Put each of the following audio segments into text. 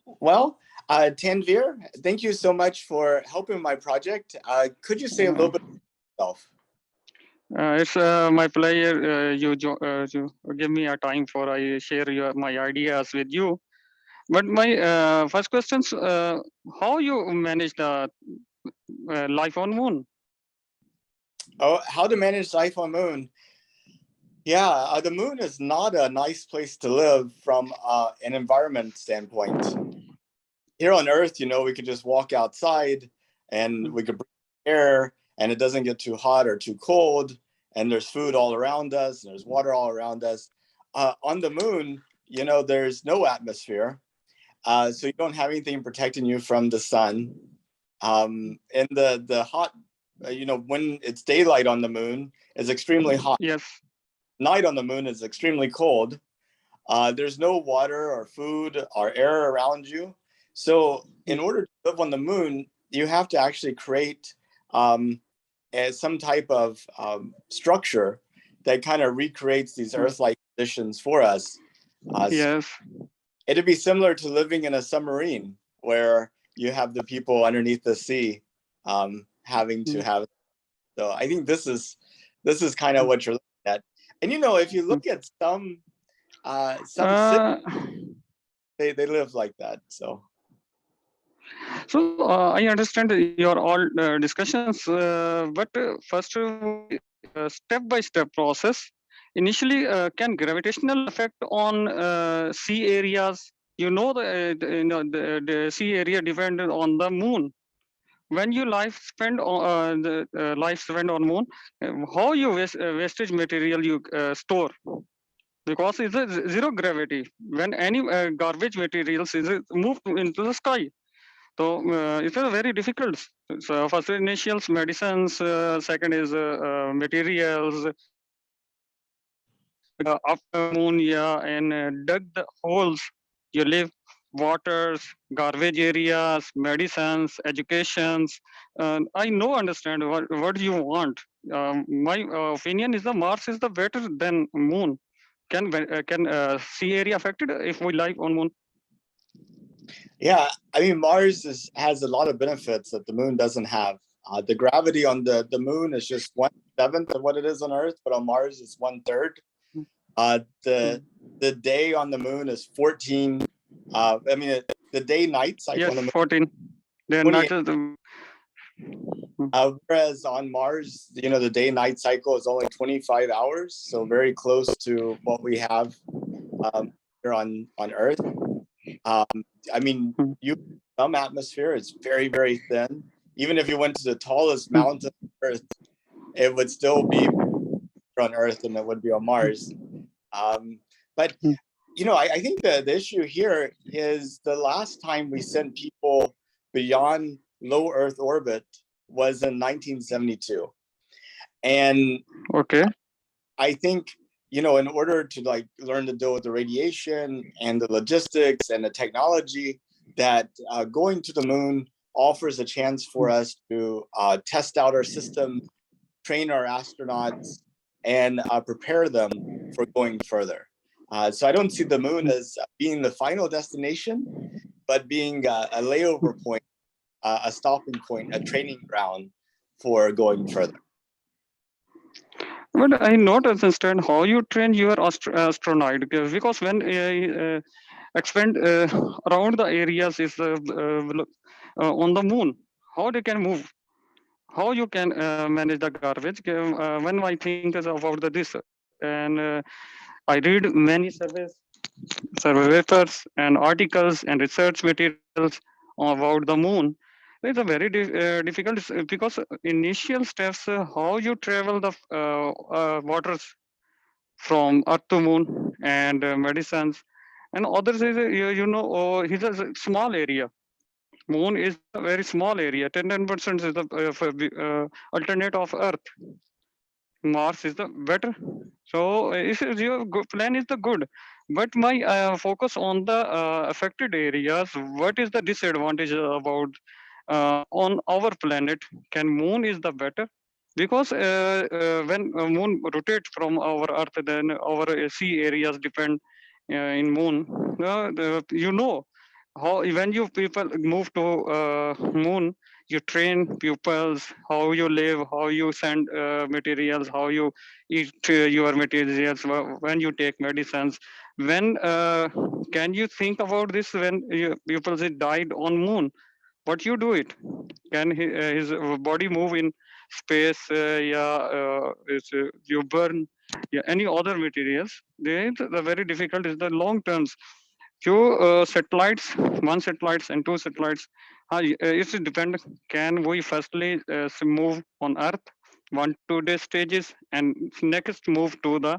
Well, Tanveer, thank you so much for helping my project. Could you say a Uh, little bit about yourself? it's my pleasure. You give me a time for I share my ideas with you. But my first questions: how you manage the life on moon? Oh, how to manage life on moon? Yeah, the moon is not a nice place to live from an environment standpoint. Here on Earth, we could just walk outside and we could breathe air, and it doesn't get too hot or too cold, and there's food all around us, and there's water all around us. On the moon, there's no atmosphere, so you don't have anything protecting you from the sun. And the hot, when it's daylight on the moon, is extremely hot. Yes. Night on the moon is extremely cold. There's no water or food or air around you. So, in order to live on the moon, you have to actually create some type of structure that kind of recreates these Earth-like conditions for us. So Yes. it'd be similar to living in a submarine where you have the people underneath the sea having to have. So, I think this is kind of what you're looking at. And if you look at some cities, Uh, they live like that. So so I understand your all discussions, but first step by step process. Initially, can gravitational effect on sea areas? The sea area depended on the moon. When you life spend on moon, how you wastage material you store, because it's a zero gravity. When any garbage materials is moved into the sky, so it's a very difficult. So first initials medicines, second is materials. Up ammonia and dug the holes. You live waters, garbage areas, medicines, educations. I know understand what you want. My opinion is the Mars is the better than Moon. Can sea area affected if we live on Moon? yeah, I mean Mars has a lot of benefits that the moon doesn't have. The gravity on the moon is just 1/7 of what it is on Earth, but on Mars it's 1/3. The day on the moon is 14. I mean the day night cycle Yes, on the moon 14. They're is not 28. just Whereas on Mars, the day night cycle is only 25 hours, so very close to what we have here on Earth. Um, I mean, you some atmosphere. It's very, very thin. Even if you went to the tallest mountain on Earth, it would still be on Earth than it would be on Mars. But I think the issue here is the last time we sent people beyond low Earth orbit was in 1972, and okay. I think in order to like learn to deal with the radiation and the logistics and the technology, that going to the moon offers a chance for us to test out our system, train our astronauts, and prepare them for going further. So I don't see the moon as being the final destination, but being a layover point, a stopping point, a training ground for going further. But I not understand how you train your astronaut, because when expand around the areas is on the moon, how they can move, how you can manage the garbage. When I think is about this, and I read many survey papers and articles and research materials about the moon. It's a very difficult, because initial steps, how you travel the waters from Earth to Moon, and medicines, and others is it's a small area. Moon is a very small area. 10% is the alternate of Earth. Mars is the better. So if your plan is the good, but my focus on the affected areas. What is the disadvantage about on our planet? Can Moon is the better? Because when Moon rotates from our Earth, then our sea areas depend in Moon. how when you people move to moon, you train pupils how you live, how you send materials, how you eat your materials, when you take medicines. When can you think about this when pupils died on moon? What you do it? Can his body move in space? Yeah, you burn, yeah, any other materials. The very difficult is the long terms. Two satellites, one satellites and two satellites. It depend. Can we firstly move on Earth, 1 2 day stages, and next move to the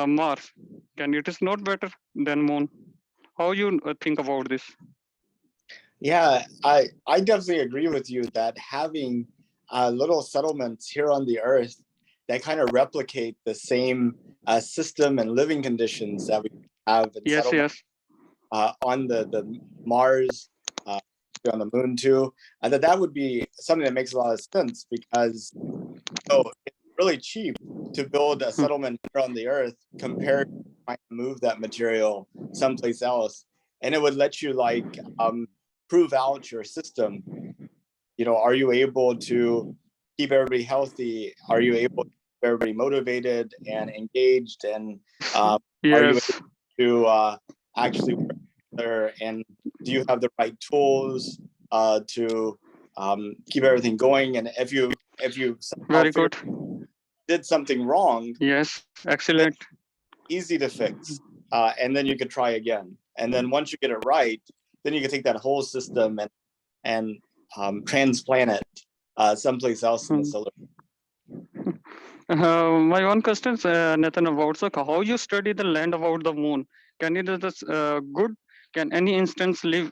Mars? Can it is not better than Moon? How you think about this? Yeah, I definitely agree with you that having little settlements here on the Earth that kind of replicate the same system and living conditions that we have in Yes, settlement yes, on the Mars, uh, on the Moon too, that that would be something that makes a lot of sense because it's really cheap to build a hmm, settlement here on the Earth compared to trying to move that material someplace else, and it would let you like prove out your system. You know, are you able to keep everybody healthy? Are you able to keep everybody motivated and engaged? And are you yes, able to actually work together? And do you have the right tools to keep everything going? And if you somehow very figure good. did something wrong, Yes, then excellent. easy to fix. And then you could try again. And then once you get it right, then you can take that whole system and transplant it someplace else in the Hmm. solar. My one question, Nathan, about so how you study the land about the moon? Can it is good? Can any instance live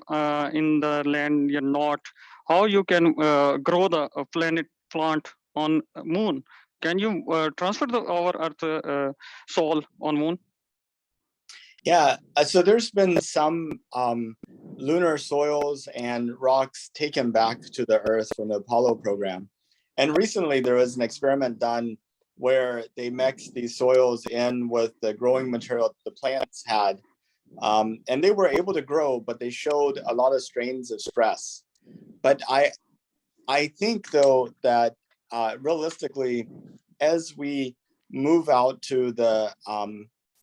in the land you're not? How you can grow the planet plant on moon? Can you transfer the our Earth soul on moon? Yeah, so there's been some lunar soils and rocks taken back to the Earth from the Apollo program. And recently there was an experiment done where they mixed these soils in with the growing material the plants had. And they were able to grow, but they showed a lot of strains of stress. But I think though that realistically, as we move out to the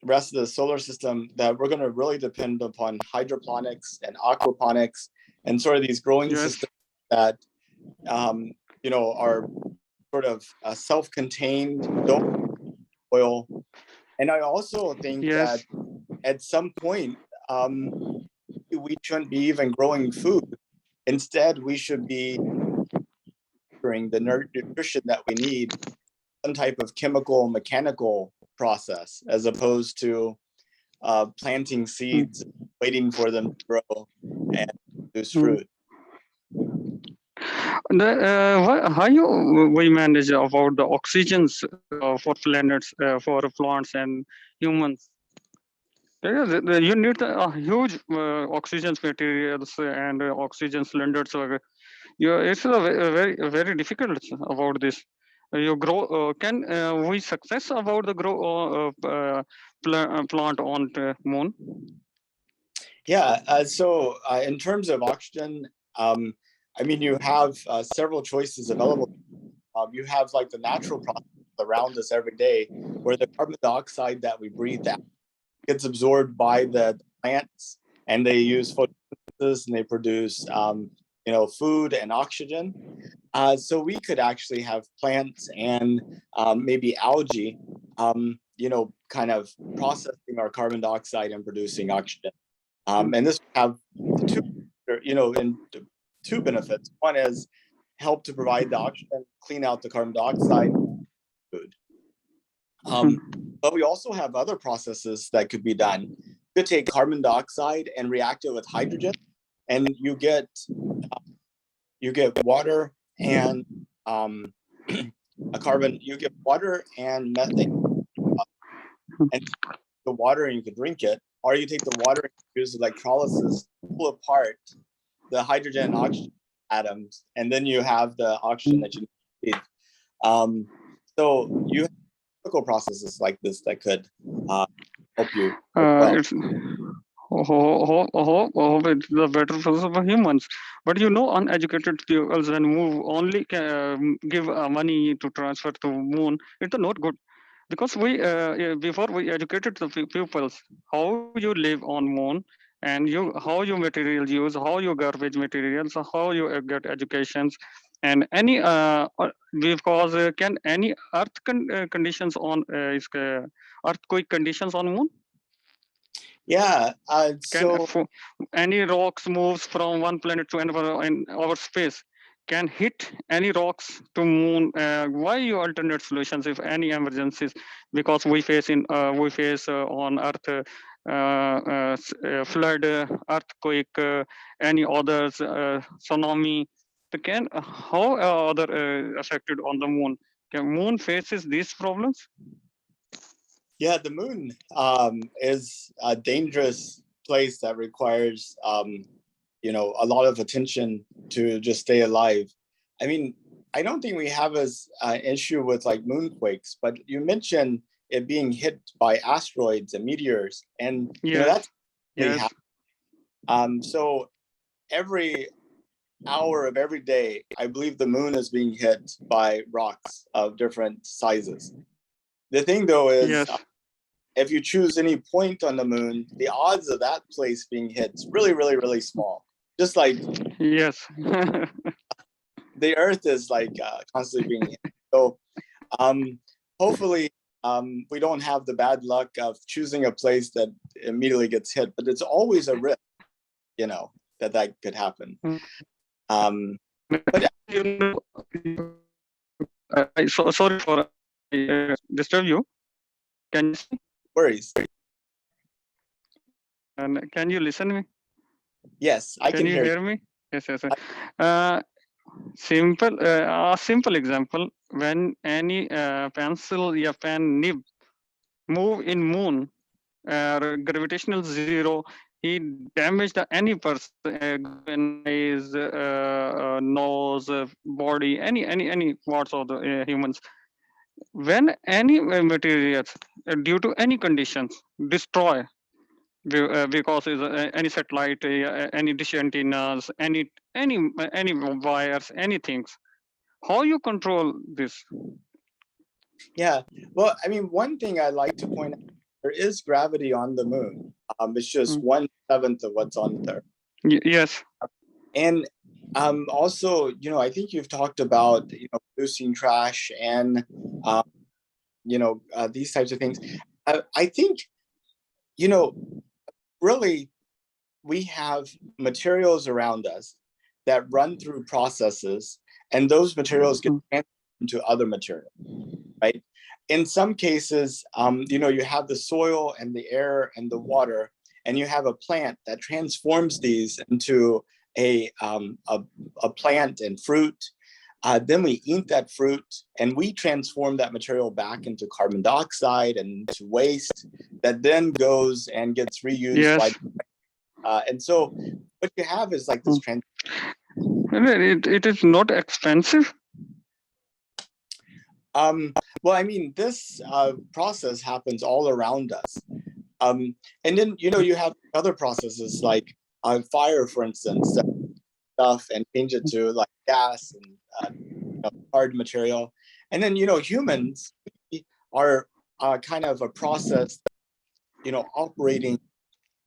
rest of the solar system, that we're going to really depend upon hydroponics and aquaponics and sort of these growing Yes, systems that you know are sort of self-contained, don't oil. And I also think that yes, at some point um, we shouldn't be even growing food. Instead, we should be nurturing the nutrition that we need, some type of chemical mechanical process, as opposed to planting seeds, waiting for them to grow and produce mm. fruit. How you we manage about the oxygens for planets, for plants and humans? You need a huge oxygen materials and oxygen cylinders. It's very difficult about this. You grow. Can we success about the grow plant on the moon? Yeah. In terms of oxygen, um, I mean, you have several choices available. You have like the natural process around us every day, where the carbon dioxide that we breathe out gets absorbed by the plants, and they use photosynthesis and they produce, you know, food and oxygen. So we could actually have plants and maybe algae, you know, kind of processing our carbon dioxide and producing oxygen. And this would have two, you know, two benefits. One is help to provide the oxygen, clean out the carbon dioxide, food. Um, but we also have other processes that could be done. You could take carbon dioxide and react it with hydrogen, and you get water and a carbon. You get water and methane, and the water and you can drink it, or you take the water and use electrolysis, pull apart the hydrogen and oxygen atoms, and then you have the oxygen that you need. Um, so you have chemical processes like this that could uh, help you as well. It's Hope it's the better for humans. But uneducated people when move only give money to transfer to moon. It's not good because before we educated the pupils how you live on moon and how you material use, how you garbage materials, how you get educations, and any because can any conditions on earthquake conditions on moon. Yeah. Can So any rocks moves from one planet to another in our space can hit any rocks to moon. Why you alternate solutions if any emergencies? Because we face on Earth flood, earthquake, any others, tsunami. Can how other affected on the moon? Can moon faces these problems? yeah, the moon is a dangerous place that requires a lot of attention to just stay alive. I mean, I don't think we have as an issue with like moonquakes, but you mentioned it being hit by asteroids and meteors, and Yes, that's really yes, so every hour of every day, I believe the moon is being hit by rocks of different sizes. The thing though is, yes, if you choose any point on the moon, the odds of that place being hit is really, really, really small. Just like yes. the Earth is like constantly being hit. So hopefully we don't have the bad luck of choosing a place that immediately gets hit, but it's always a risk, that could happen. Um, but you know, sorry for disturb you. Can you see? worries. And can you listen me? Yes, I Can can you hear you. hear me? Yes, yes. Uh, simple example. When any pencil or pen nib move in moon, gravitational zero, he damaged any person, eyes, nose, body, any parts of the humans. When any materials, due to any conditions, destroy because is any satellite, any dish antennas, any wires, anything. How you control this? Yeah. Well, I mean, one thing I like to point out, there is gravity on the moon. It's just Mm. 1/7 of what's on the Earth. Yes. And also, I think you've talked about, producing trash and, these types of things. I think, you know, really, we have materials around us that run through processes, and those materials get Mm. transferred into other materials, right? In some cases, you have the soil and the air and the water, and you have a plant that transforms these into a plant and fruit. Then we eat that fruit, and we transform that material back into carbon dioxide and to waste that then goes and gets reused by. Yes. And so, what you have is like this Mm. trend. It is not expensive. Well, I mean, this process happens all around us. And then, you have other processes like fire, for instance, stuff and change it to like gas and hard material. And then, humans are kind of a process, operating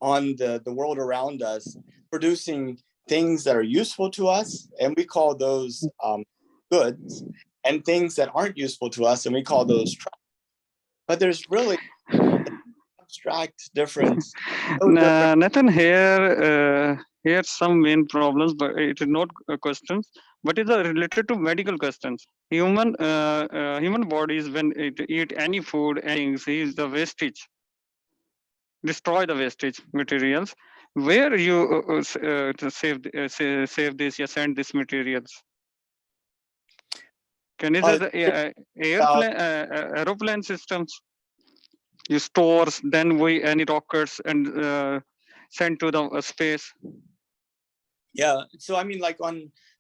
on the world around us, producing things that are useful to us, and we call those goods, and things that aren't useful to us, and we call those trash. But there's really abstract difference. No different. Nathan, here some main problems, but it is not questions, but it is related to medical questions. Human bodies when it eat any food, anything, sees the wastage, destroy the wastage materials. Where you to save this, you send these materials. Can is Uh, the about aeroplane systems? You stores, then we any rockets and sent to the space. Yeah. So I mean, like on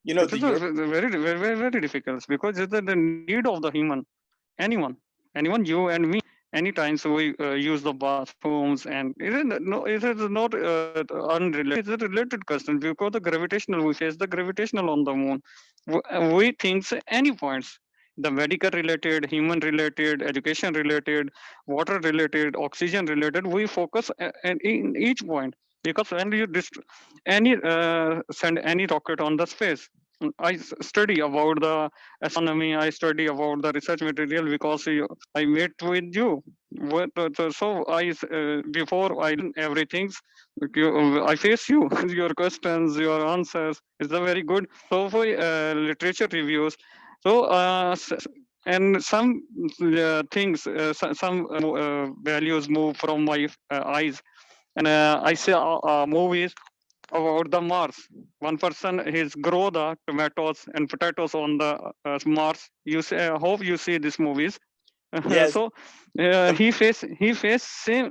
It the is a Earth. very difficult because it's the need of the human, anyone, you and me. Anytime so we use the bathrooms, and it is not unrelated. It's a related question because the gravitational, we face the gravitational on the moon. We think any points, the medical related, human related, education related, water related, oxygen related. We focus in each point, because when you any send any rocket on the space, I study about the astronomy. I study about the research material because I met with you. So before I learn everything, I face you, your questions, your answers. It's a very good. So for literature reviews, so and some things, some values move from my eyes, and I see movies about the Mars. One person is grow the tomatoes and potatoes on the Mars. You say, I hope you see these movies. Yes. So Um, he face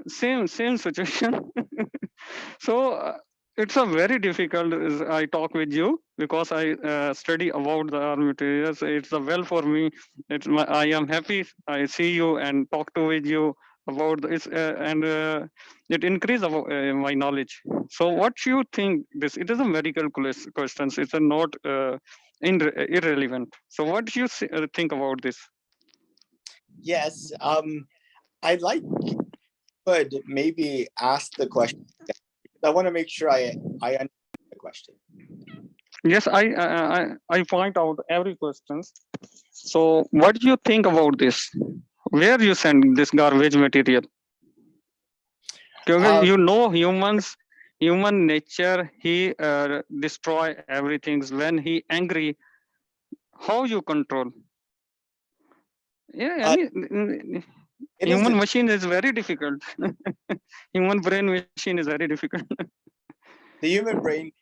same situation. So it's a very difficult. I talk with you because I study about the materials. It's a well for me. I am happy. I see you and talk to with you about this, and it increase my knowledge. So what you think? This it is a medical questions. It's a not irrelevant. So what do you think about this? yes. I'd like could maybe ask the question. I want to make sure I understand the question. Yes, I point out every questions. So what do you think about this? Where you send this garbage material? Because Uh, you know human nature, he destroy everything when he angry. How you control? Yeah, uh, it is human machine is very difficult. Human brain machine is very difficult. the human brain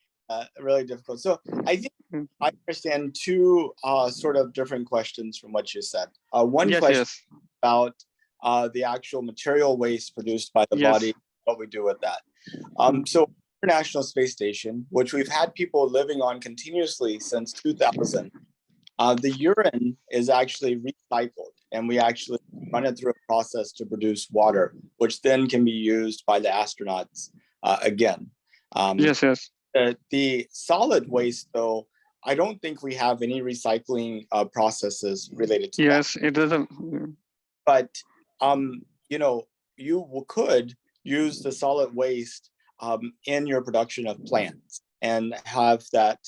really difficult. So I think I understand two sort of different questions from what you said. One Yes, question yes, about the actual material waste produced by the yes, body, what we do with that. So International Space Station, which we've had people living on continuously since 2000, the urine is actually recycled, and we actually run it through a process to produce water, which then can be used by the astronauts again. Um, yes, yes, the solid waste, though, I don't think we have any recycling processes related to that. yes. It is a But you know, you could use the solid waste in your production of plants and have that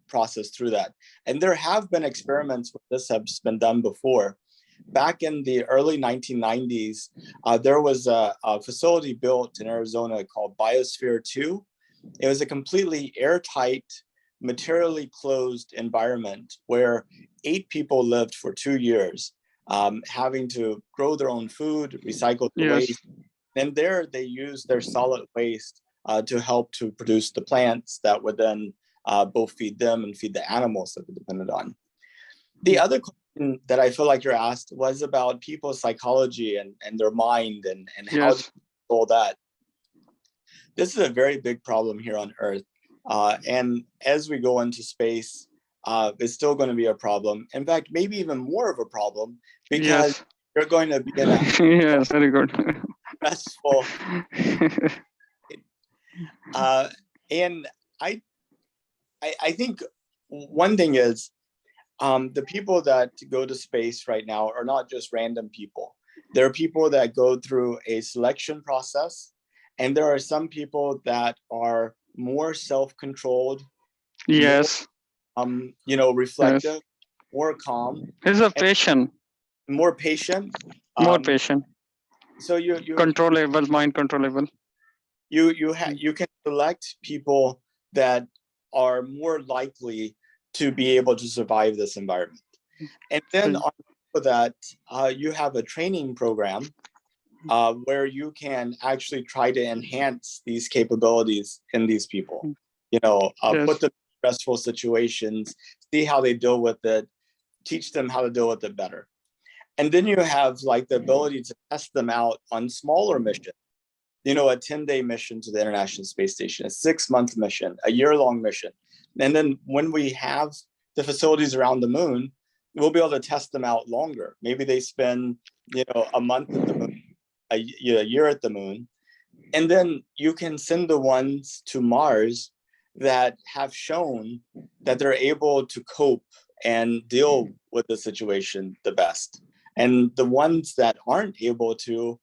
process through that. And there have been experiments where this has been done before. Back in the early 1990s, there was a facility built in Arizona called Biosphere 2. It was a completely airtight, materially closed environment where 8 people lived for 2 years, having to grow their own food, recycle the yes, waste. And there they used their solid waste to help to produce the plants that would then both feed them and feed the animals that they depended on. The other question that I feel like you're asked was about people's psychology and their mind and how to yes, control that. This is a very big problem here on Earth. And as we go into space, it's still going to be a problem. In fact, maybe even more of a problem because yes, you're going to be in a yes. Very good. stressful. Uh, and I, I think one thing is the people that go to space right now are not just random people. There are people that go through a selection process, and there are some people that are more self-controlled, more Yes, yes. reflective, more calm, It's a and patient, more patient. more Um, patient, so controllable, mind controllable. you can select people that are more likely to be able to survive this environment. And then on top of that, you have a training program where you can actually try to enhance these capabilities in these people. Put Yes, them in stressful situations, see how they deal with it, teach them how to deal with it better. And then you have like the ability to test them out on smaller missions. A 10-day mission to the International Space Station, a 6-month mission, a year-long mission. And then when we have the facilities around the moon, we'll be able to test them out longer. Maybe they spend, a month at the moon, a year at the moon, and then you can send the ones to Mars that have shown that they're able to cope and deal with the situation the best. And the ones that aren't able to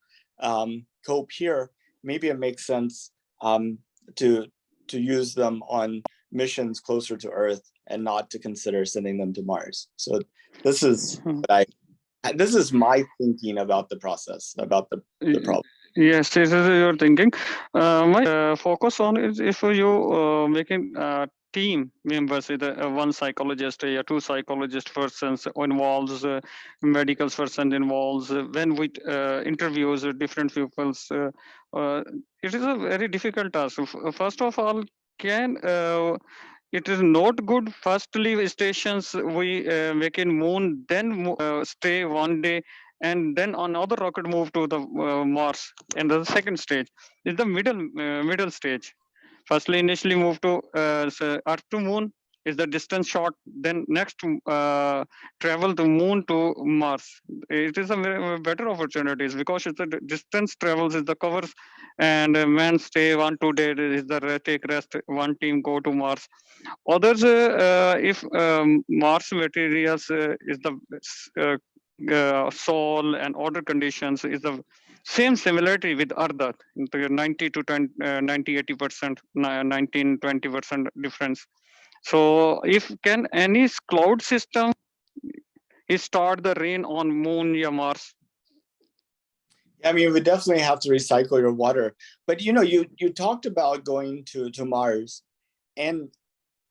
cope here, maybe it makes sense to use them on missions closer to Earth and not to consider sending them to Mars. So this is this is my thinking about the process, about the problem. Yes, this is your thinking. My focus on is if you making team members with one psychologist, two psychologist persons involves medical person involves when we interviews different people's. It is a very difficult task. First of all, can it is not good first leave stations we make in moon, then stay one day, and then another rocket move to the Mars. And the second stage is the middle stage. Firstly, initially move to Earth to Moon is the distance short. Then next travel to Moon to Mars. It is a better opportunities because it's the distance travels is the covers, and man stay 1 2 days is the take rest. One team go to Mars. Others, if Mars materials is the soil and order conditions is the same similarity with Earth, the 90 to 20, 90 80%, 19 20% difference. So if can any cloud system start the rain on Moon or Mars? I mean, we definitely have to recycle your water. But you talked about going to Mars, and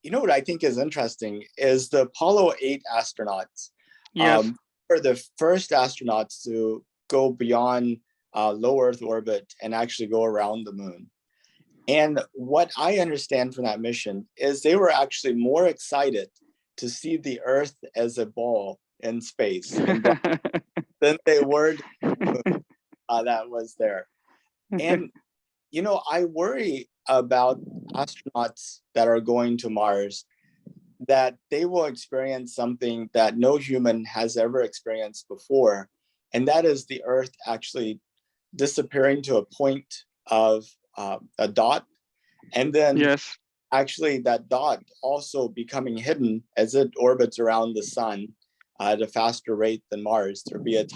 what I think is interesting is the Apollo 8 astronauts. Yes. Were the first astronauts to go beyond low Earth orbit and actually go around the moon. And what I understand from that mission is they were actually more excited to see the Earth as a ball in space than they were that was there. And I worry about astronauts that are going to Mars, that they will experience something that no human has ever experienced before, and that is the Earth actually disappearing to a point of a dot, and then Yes. actually that dot also becoming hidden as it orbits around the sun at a faster rate than Mars. There'll be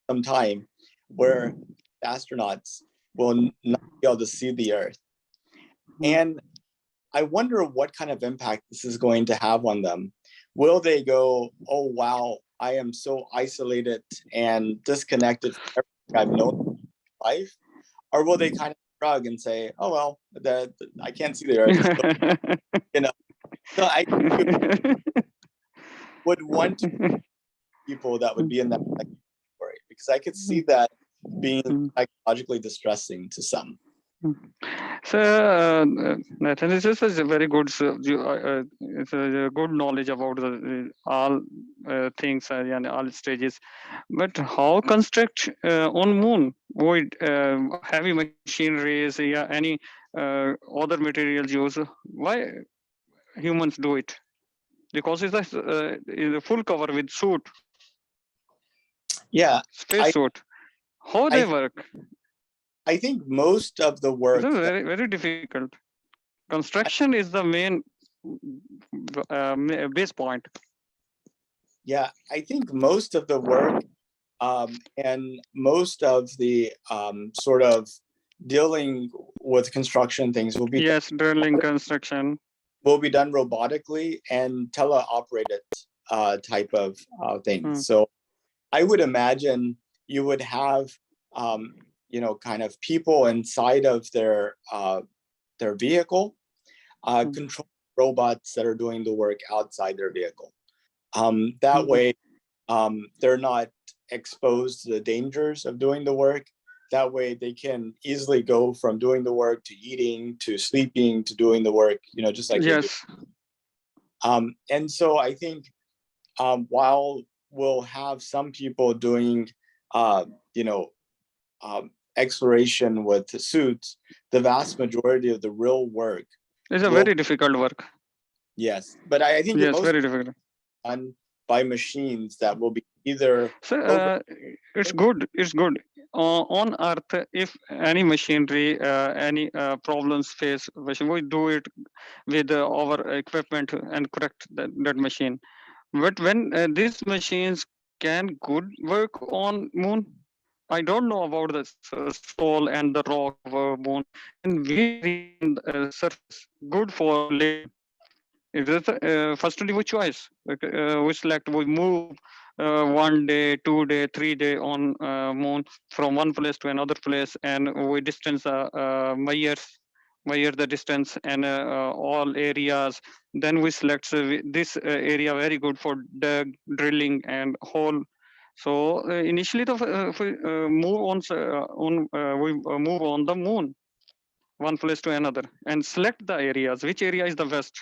some time where astronauts will not be able to see the Earth. And I wonder what kind of impact this is going to have on them. Will they go, oh, wow, I am so isolated and disconnected from everything I've known in life? Or will they kind of shrug and say, oh, well, I can't see the Earth. So, so I would want people that would be in that category, because I could see that being psychologically distressing to some. So, Nathan, this is a very good. It's a good knowledge about the all things and all stages. But how construct on Moon with heavy machineries? Yeah, any other materials used? Why humans do it? Because it's a full cover with suit, Yeah, space suit. How they work? I think most of the work. This is very difficult. Construction is the main base point. Yeah, I think most of the work and most of the sort of dealing with construction things will be drilling construction will be done robotically and teleoperated type of things. So I would imagine you would have kind of people inside of their vehicle control robots that are doing the work outside their vehicle. That way, they're not exposed to the dangers of doing the work. That way, they can easily go from doing the work to eating to sleeping to doing the work, just like they do. And so I think while we'll have some people doing, exploration with the suits, the vast majority of the real work is a very difficult work. Yes, but I think yes, very difficult. Done by machines that will be either So programmed. it's good. It's good. On Earth, if any machinery, any problems face, we do it with our equipment and correct that machine. But when these machines can good work on moon, I don't know about the soil and the rock of moon. Then which area on the surface good for living? It is firstly we choice. We select. We move 1 day, 2 day, 3 day on moon from one place to another place, and we distance measure the distance and all areas. Then we select this area very good for drilling and hole. So initially, if we move we move on the moon, one place to another, and select the areas. Which area is the best?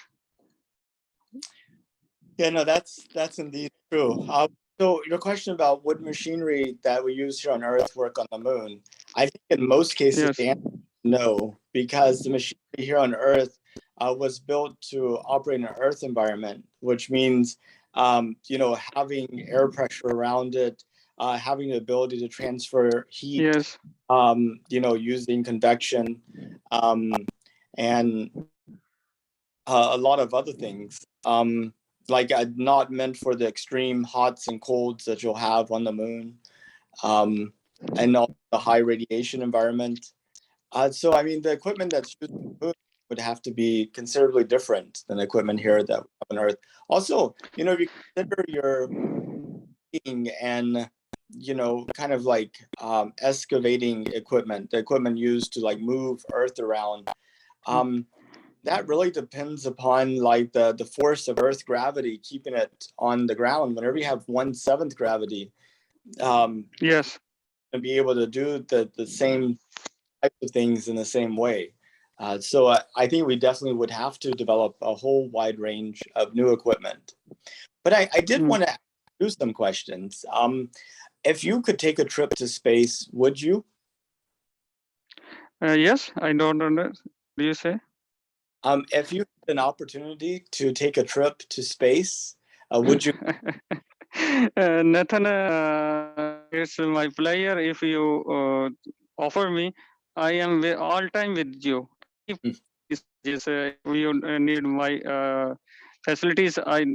Yeah, no, that's indeed true. So your question about would machinery that we use here on Earth work on the moon? I think in most cases Yes. the answer is no, because the machinery here on Earth was built to operate in an Earth environment, which means having air pressure around it, having the ability to transfer heat, Yes. using convection, and a lot of other things. Like not meant for the extreme hots and colds that you'll have on the moon, and also the high radiation environment. So I mean, the equipment that's used on the moon would have to be considerably different than the equipment here that we have on Earth. Also, if you consider your digging and kind of like excavating equipment, the equipment used to like move Earth around. That really depends upon like the force of Earth gravity keeping it on the ground. Whenever you have 1/7 gravity, Yes. to be able to do the same types of things in the same way. So I think we definitely would have to develop a whole wide range of new equipment. But I did want to ask you some questions. If you could take a trip to space, would you? Yes, I don't understand. Do you say? If you had an opportunity to take a trip to space, would you? Nathan, it's my player. If you offer me, I am all time with you. Any facilities, if you need my facilities, I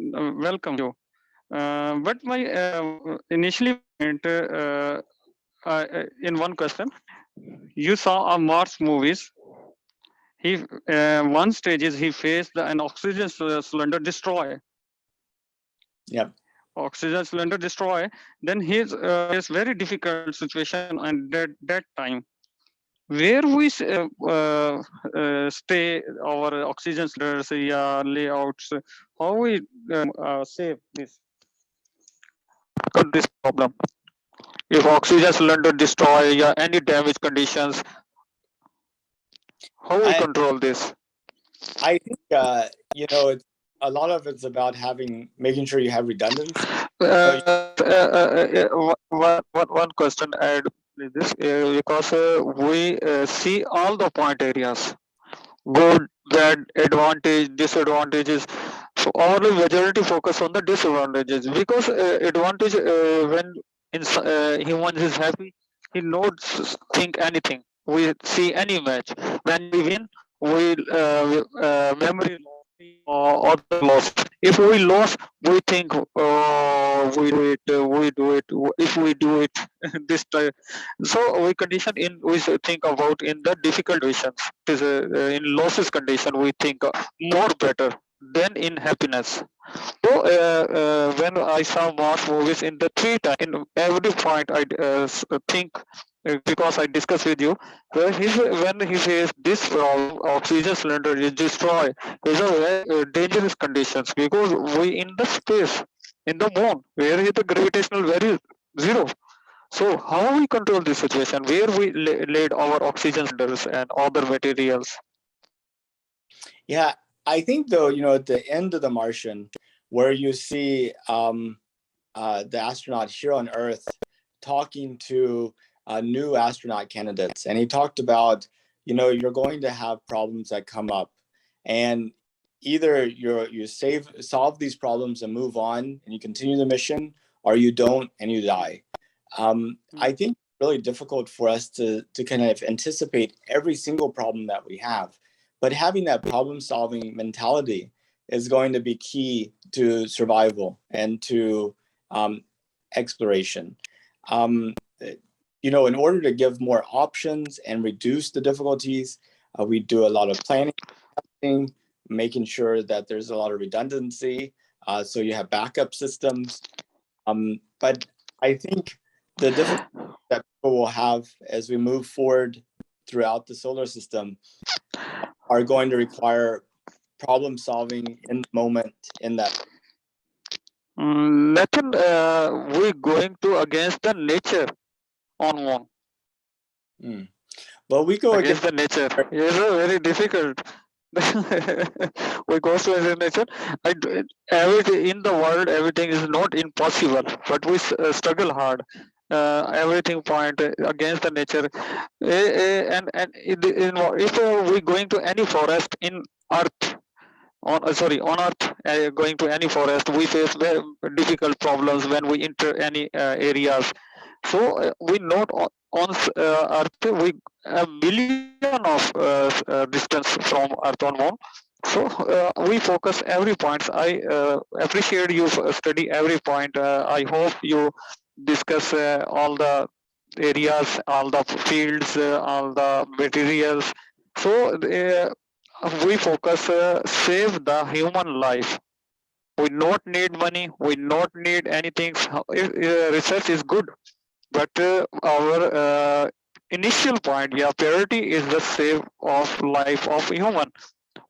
welcome you. But my initially point in one question, you saw a Mars movies. He one stage is he faced an oxygen cylinder destroy. Yeah. Oxygen cylinder destroy. Then he's very difficult situation and that time. Where we stay our oxygen cylinders, yeah, layouts. How we save this problem? If oxygen cylinder destroy, yeah, any damage conditions, how we I control this? I think it's a lot of it's about making sure you have redundancy. So One question add this because we see all the point areas, good, bad, advantage, disadvantages. So our majority focus on the disadvantages because advantage when human is happy, he knows think anything. We see any match. When we win, we memory loss or other loss. If we lose, we think we do it. If we do it this time, so we condition in we think about in the difficult situations. It is in losses condition we think more better than in happiness. So when I saw Mars movies in the three times, in every point I think because I discussed with you, when he says this problem, oxygen cylinder is destroyed, is a very dangerous conditions because we in the space, in the moon, where is the gravitational value zero. So how we control this situation? Where we laid our oxygen cylinders and other materials? yeah, I think though, at the end of The Martian, where you see the astronaut here on Earth talking to new astronaut candidates, and he talked about, you're going to have problems that come up, and either you solve these problems and move on and you continue the mission, or you don't and you die. I think it's really difficult for us to kind of anticipate every single problem that we have, but having that problem solving mentality is going to be key to survival and to exploration. Um, in order to give more options and reduce the difficulties, we do a lot of planning, making sure that there's a lot of redundancy, so you have backup systems. But I think the difficulty that people will have as we move forward throughout the solar system are going to require problem solving in the moment in that. Nathan, we going to against the nature on one. Well, we go Against against the nature. It's very difficult. We go to the nature. Everything in the world, everything is not impossible, but we struggle hard. Everything point against the nature. If we going to any forest in Earth, on Earth, going to any forest, we face very difficult problems when we enter any areas. So we not on Earth, we a million of distance from Earth on Moon. So we focus every point. I appreciate you study every point. I hope you discuss all the areas, all the fields, all the materials. So we focus save the human life. We not need money. We not need anything. Research is good, but our initial point, yeah, priority is the save of life of human.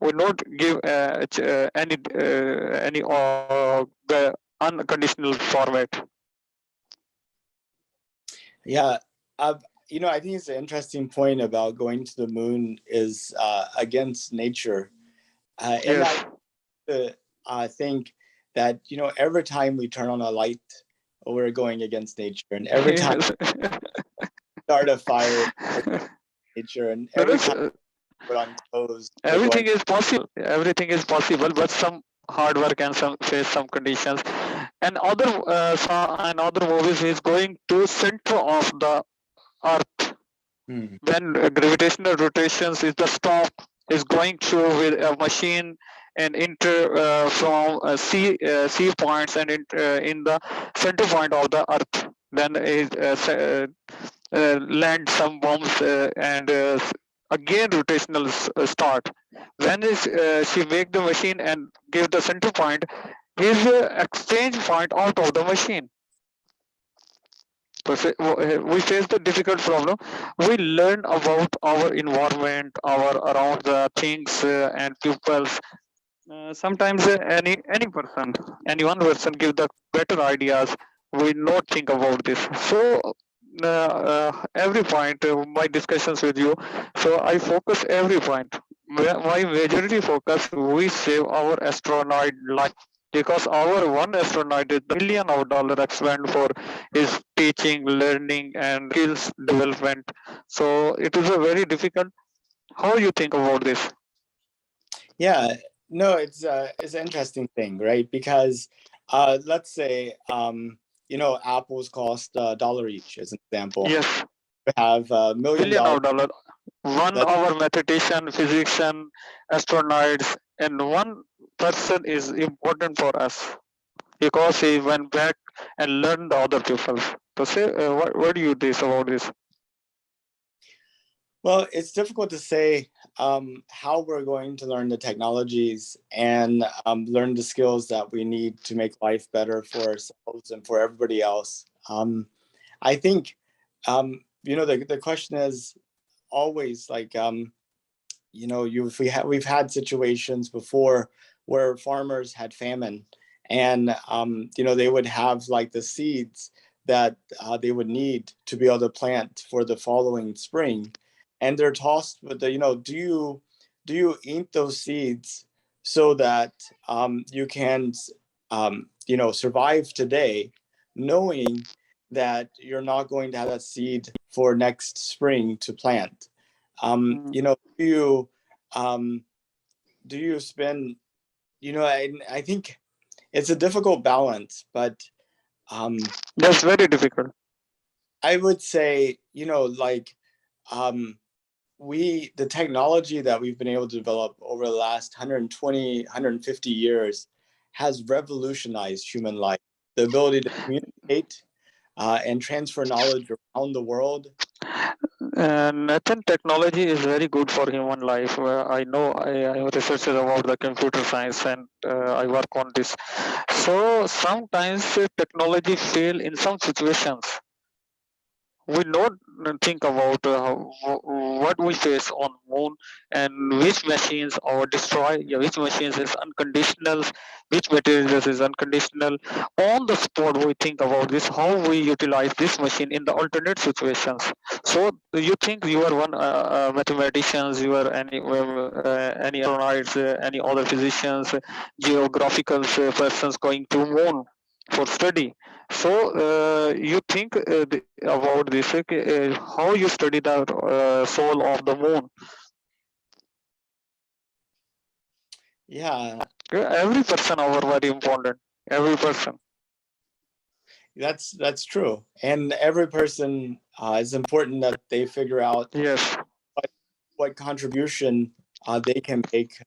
We not give any the unconditional format. Yeah, I think it's an interesting point about going to the moon is against nature, and Yes. I think that every time we turn on a light, we're going against nature, and every time Yes. we start a fire, nature, and There every is, time we put on clothes, we're everything going. is possible. Everything is possible, but some hard work and some face some conditions. And other movies is going to center of the Earth when gravitational rotations is the stop is going through with a machine and enter from sea points and in the center point of the Earth. Then is land some bombs and again rotational start. When is she make the machine and give the center point, is exchange point out of the machine. We face the difficult problem. We learn about our environment, our around the things and pupils. Sometimes any person, any one person give the better ideas. We not think about this. So every point, my discussions with you. So I focus every point. My majority focus, we save our astronaut life because our one astronaut is the $1 million expend for his teaching, learning, and skills development. So it is a very difficult. How you think about this? Yeah, no, it's an interesting thing, right? Because let's say apples cost $1 each, as an example. Yes, We have $1 million. million of dollar. One That's our mathematician, physician, astronauts, and one person is important for us because he went back and learned the other people. So say, what do you think about this? Well, it's difficult to say how we're going to learn the technologies and learn the skills that we need to make life better for ourselves and for everybody else. I think, the question is always like, we've had situations before where farmers had famine, and they would have like the seeds that they would need to be able to plant for the following spring, and they're tossed with the do you eat those seeds so that you can survive today, knowing that you're not going to have that seed for next spring to plant. Mm, Do you um, do you spend I think it's a difficult balance, but That's very difficult. I would say, like the technology that we've been able to develop over the last 120, 150 years has revolutionized human life. The ability to communicate and transfer knowledge around the world. Nathan, technology is very good for human life. I know I am a researcher about the computer science and I work on this. So sometimes technology fail in some situations. We not think about what we face on moon and which machines are destroy, yeah, which machines is unconditional, which materials is unconditional. On the spot we think about this, how we utilize this machine in the alternate situations. So you think you are one mathematicians, you are any astronauts, any other physicians, geographical persons going to moon for study. So you think about this, how you study the soul of the moon. Yeah, Every person are very important. Every person. that's true. And every person it's important that they figure out Yes. what contribution they can make to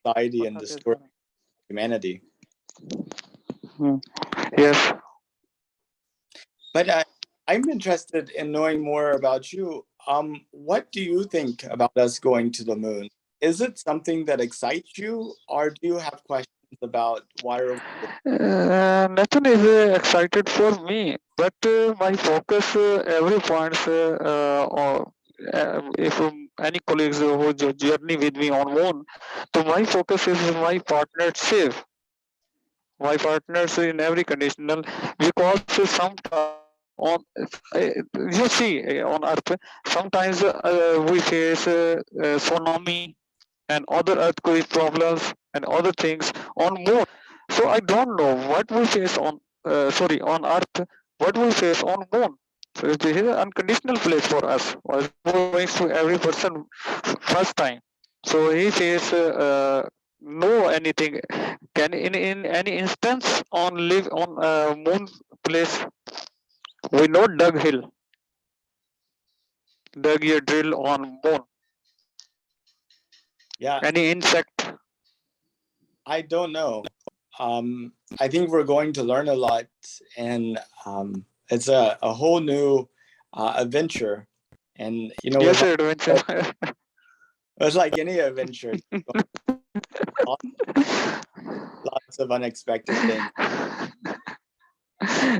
society and the story of humanity. Hmm. Yes. But I'm interested in knowing more about you. What do you think about us going to the moon? Is it something that excites you, or do you have questions about why are we Nathan is excited for me, but my focus every points or if any colleagues who journey with me on moon, so my focus is my partner safe, my partners in every conditional, because sometimes on you see on earth sometimes we face tsunami and other earthquake problems and other things on moon. So I don't know what we face on on earth, what we face on moon. So this is an unconditional place for us. Was going to every person first time. So he says no anything. Can in any instance on live on moon place, we know dug hill, dug your drill on moon. Yeah, Any insect. I don't know. I think we're going to learn a lot, and it's a whole new adventure. And Yes, adventure. it's like any adventure, lots, lots of unexpected things.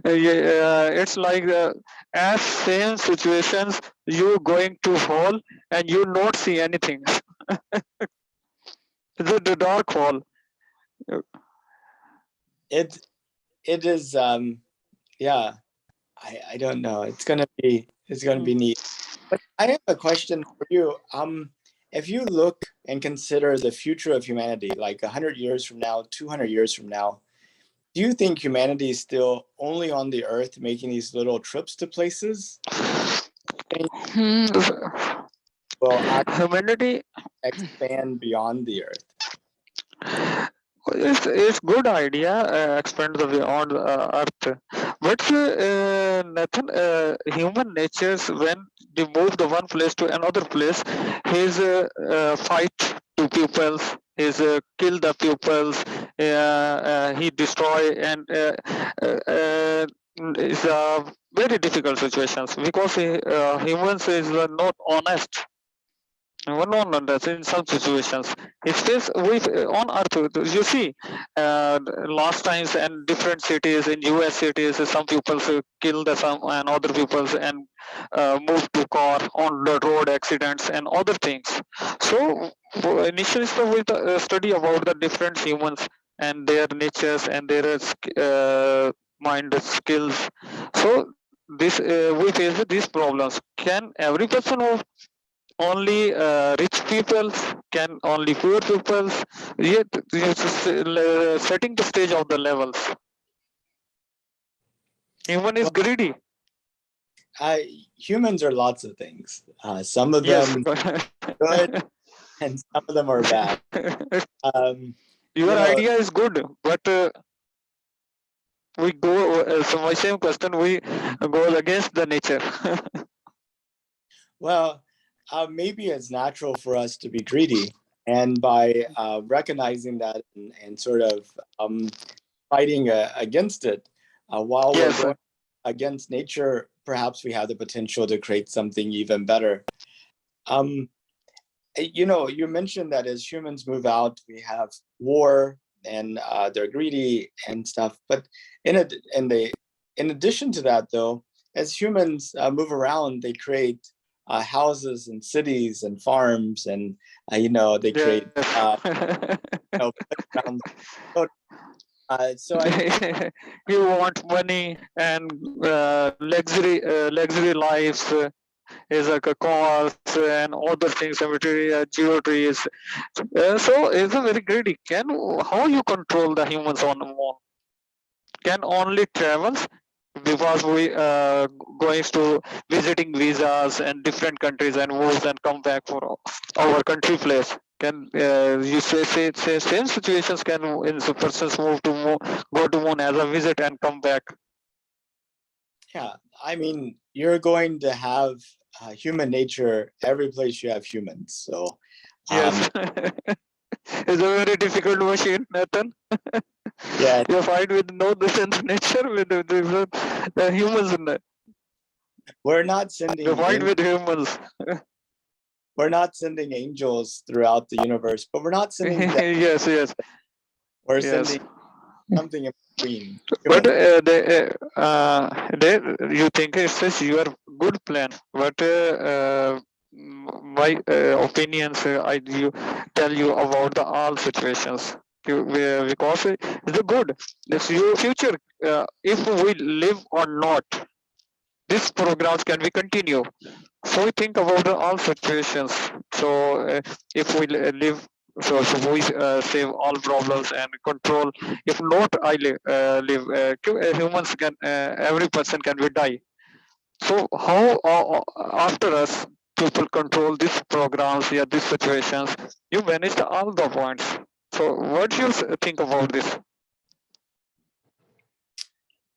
Yeah, it's like as same situations you going to hall and you not see anything. The dark hall. It it is yeah. I don't know. It's gonna be neat. But I have a question for you. If you look and consider the future of humanity, like 100 years from now, 200 years from now, do you think humanity is still only on the Earth making these little trips to places? Think Hmm, will Humanity. expand beyond the Earth? It's good idea expand the beyond earth, but Nathan, human natures when they move the one place to another place, his fight to pupils, his kill the pupils, he destroy and is very difficult situations because humans is not honest. Well, no, that's in some situations. It feels we on Earth. You see, last times and different cities in U.S. cities, some people kill the some and other people and move to car on the road accidents and other things. So initially, we study about the different humans and their natures and their mind skills. So this we face these problems. Can every person who only rich people, can only poor people, yet setting the stage of the levels, human is Well, greedy. humans are lots of things. Some of Yes. them good, and some of them are bad. Um, Your idea is good, but we go. So my same question, we go against the nature. Well, maybe it's natural for us to be greedy, and by recognizing that and sort of fighting against it, while we're Yes. going against nature, perhaps we have the potential to create something even better. Um, you mentioned that as humans move out, we have war and they're greedy and stuff. But in addition to that, though, as humans move around, they create houses and cities and farms, and they create playgrounds. So, so I think You want money and luxury lives. Is like a cars and other things, material, geometries. So it's a very greedy. Can how you control the humans on the moon? Can only travels because we going to visiting visas and different countries and moves and come back for our country place. Can you say same situations can in the persons move to go to moon as a visit and come back? yeah, I mean, you're going to have human nature every place you have humans. So Yes. It's a very difficult machine, Nathan. yeah, You fight with no the sense nature with the humans in it. we're not You sending fight with humans. we're not sending angels throughout the universe, but we're not sending them. Yes, yes, We're yes. sending something in between. But Human. they, you think it's just your good plan. But my opinions, I you tell you about the all situations. Because it's the good. It's your future. If we live or not, these programs can be continue. So we think about the all situations. So if we live, so we save all problems and control. If not, I live. Humans can, every person can be die. So how after us people control these programs, yeah, these situations? You manage all the points. So what do you think about this?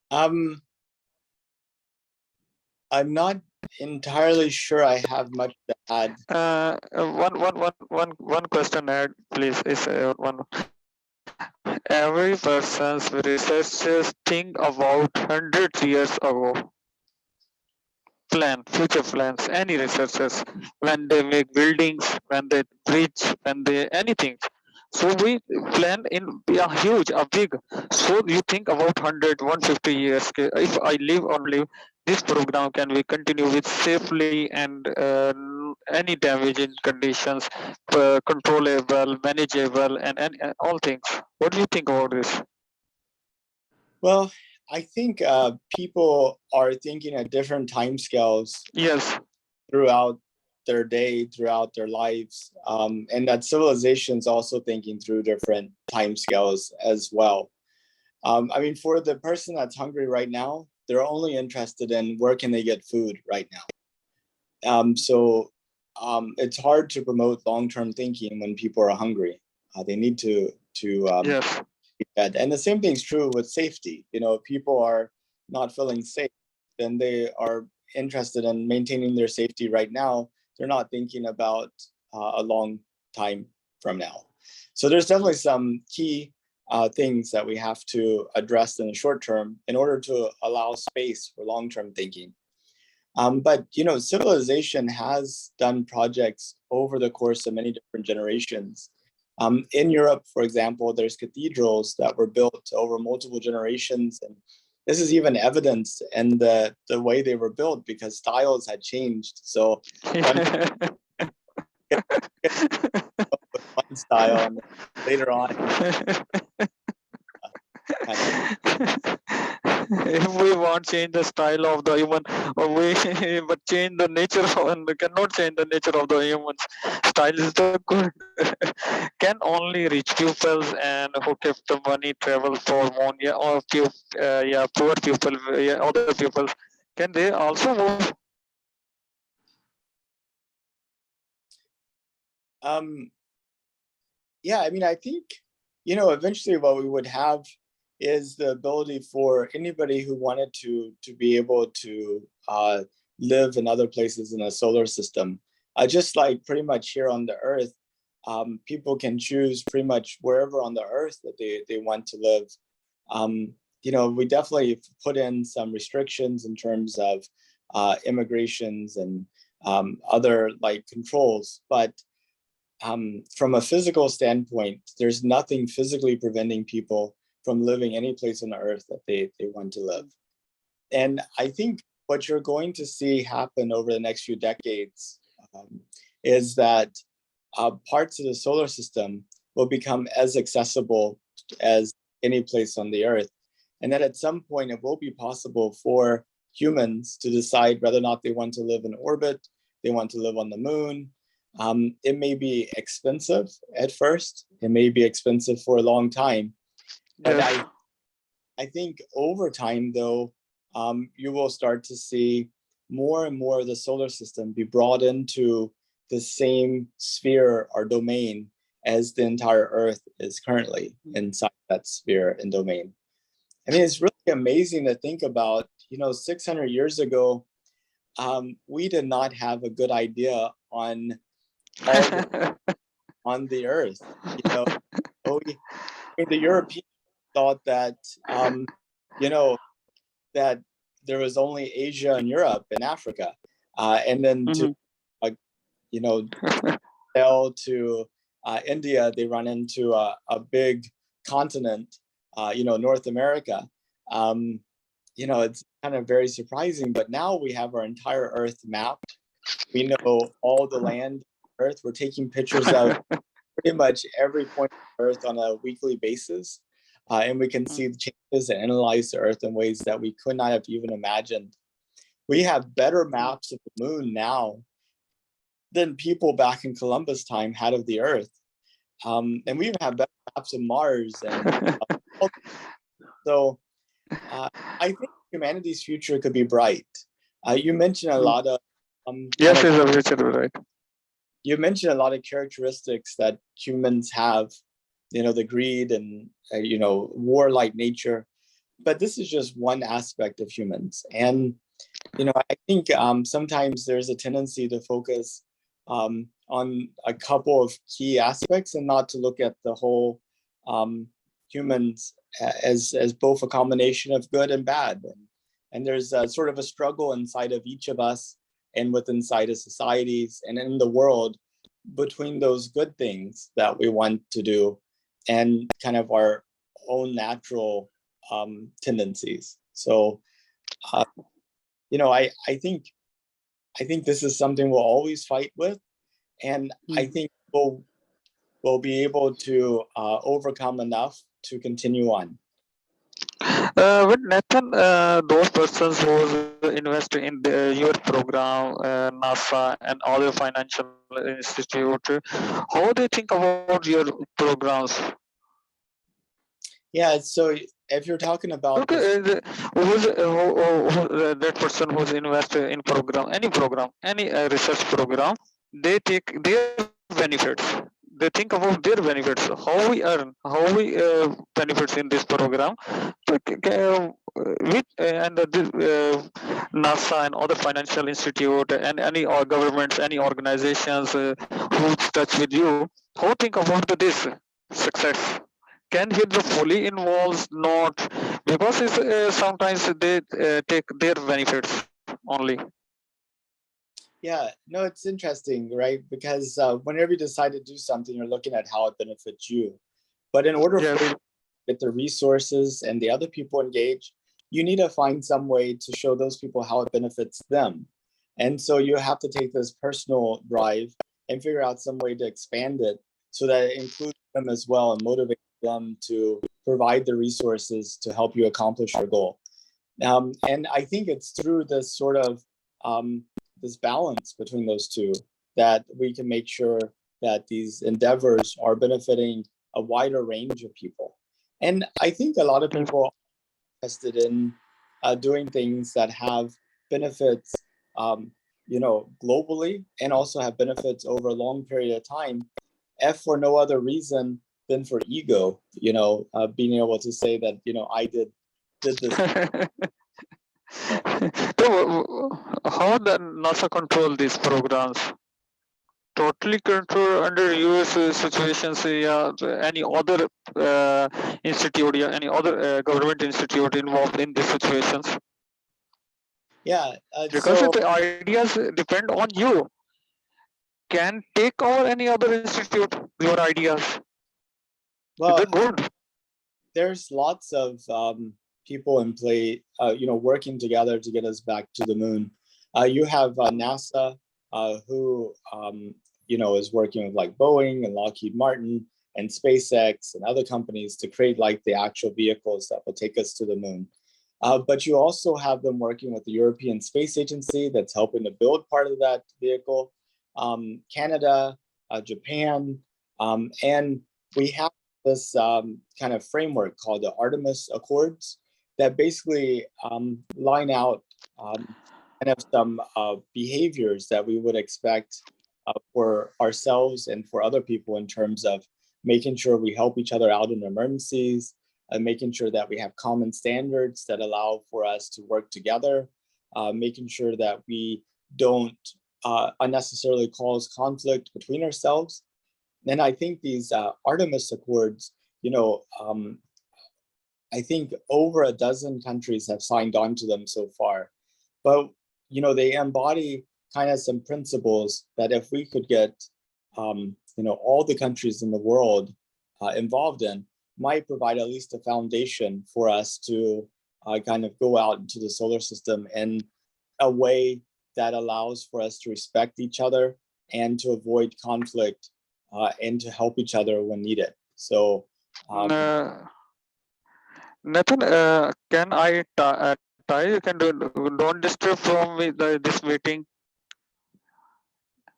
Um, I'm not entirely sure I have much to add. One question add, please. Is one. Every person's researchers think about 100 years ago. Plan, future plans, any researchers, when they make buildings, when they bridge, when they anything. So we plan in a huge, a big. So you think about 100, 150 years. If I live or live, this program can be continue with safely and any damage in conditions, controllable, manageable, and all things. What do you think about this? Well, I think people are thinking at different timescales Yes. throughout their day, throughout their lives, and that civilization's also thinking through different timescales as well. I mean, for the person that's hungry right now, they're only interested in where can they get food right now. So it's hard to promote long-term thinking when people are hungry. They need to Yes. and the same thing's true with safety. If people are not feeling safe, then they are interested in maintaining their safety right now. They're not thinking about a long time from now. So there's definitely some key things that we have to address in the short term in order to allow space for long-term thinking. But civilization has done projects over the course of many different generations. In Europe, for example, there's cathedrals that were built over multiple generations, and this is even evidenced in the way they were built because styles had changed. So one one style, and later on, kind of. If we want change the style of the human, or we but change the nature of, and we cannot change the nature of the humans. Style is the good. Can only rich pupils and who keep the money travel for more, yeah, or yeah, poor people, yeah, other people. Can they also move? Um, yeah, I mean, I think eventually what we would have is the ability for anybody who wanted to be able to live in other places in a solar system. Just like pretty much here on the Earth, people can choose pretty much wherever on the Earth that they want to live. We definitely put in some restrictions in terms of immigrations and other like controls, but from a physical standpoint, there's nothing physically preventing people from living any place on the Earth that they want to live. And I think what you're going to see happen over the next few decades is that parts of the solar system will become as accessible as any place on the Earth. And that at some point it will be possible for humans to decide whether or not they want to live in orbit, they want to live on the moon. It may be expensive at first, it may be expensive for a long time, but Yes. I think over time though, you will start to see more and more of the solar system be brought into the same sphere or domain as the entire Earth is currently inside that sphere and domain. I mean, it's really amazing to think about, 600 years ago, we did not have a good idea on all on the Earth. The Europeans thought that, that there was only Asia and Europe and Africa. And then to, sail to India, they run into a big continent, North America. It's kind of very surprising, but now we have our entire Earth mapped. We know all the land on Earth. We're taking pictures of pretty much every point on Earth on a weekly basis. And we can see the changes and analyze the Earth in ways that we could not have even imagined. We have better maps of the moon now than people back in Columbus time had of the Earth. And we even have better maps of Mars. And so I think humanity's future could be bright. You mentioned a lot of yes, it's right. You mentioned a lot of characteristics that humans have, the greed and warlike nature, but this is just one aspect of humans. And I think sometimes there's a tendency to focus on a couple of key aspects and not to look at the whole humans as both a combination of good and bad. And there's a sort of a struggle inside of each of us and inside of societies and in the world between those good things that we want to do and kind of our own natural tendencies. So, I think this is something we'll always fight with, and I think we'll be able to overcome enough to continue on. With Nathan, those persons who invest in your program, NASA and other financial institute, how they think about your programs? Yeah, so if you're talking about Okay, that person who's invested in program, any research program, they take their benefits. They think about their benefits, how we earn, how we benefits in this program, with and NASA and other financial institute and any governments, any organizations who's touch with you, who think about this success? Can he be fully involved? Not because it's, sometimes they take their benefits only. Yeah, no, it's interesting, right? Because whenever you decide to do something, you're looking at how it benefits you. But in order for you to get the resources and the other people engaged, you need to find some way to show those people how it benefits them. And so you have to take this personal drive and figure out some way to expand it so that it includes them as well and motivate them to provide the resources to help you accomplish your goal. And I think it's through this sort of this balance between those two that we can make sure that these endeavors are benefiting a wider range of people. And I think a lot of people are interested in doing things that have benefits, globally, and also have benefits over a long period of time, if for no other reason been for ego, being able to say that, I did this. So, how the NASA control these programs? Totally control under US situations, yeah, any other institute, yeah, any other government institute involved in these situations? Yeah. Because So, the ideas depend on you. Can take over any other institute your ideas. well, They're good. there's lots of people in play, working together to get us back to the moon. You have NASA, who, is working with like Boeing and Lockheed Martin and SpaceX and other companies to create like the actual vehicles that will take us to the moon. But you also have them working with the European Space Agency that's helping to build part of that vehicle, Canada, Japan, and we have this kind of framework called the Artemis Accords that basically line out kind of some behaviors that we would expect for ourselves and for other people in terms of making sure we help each other out in emergencies, and making sure that we have common standards that allow for us to work together, making sure that we don't unnecessarily cause conflict between ourselves. And I think these Artemis Accords, I think over a dozen countries have signed on to them so far. But, they embody kind of some principles that if we could get, all the countries in the world involved in, might provide at least a foundation for us to kind of go out into the solar system in a way that allows for us to respect each other and to avoid conflict, and to help each other when needed. So, Nathan, can I tie? You can don't disturb from me this meeting.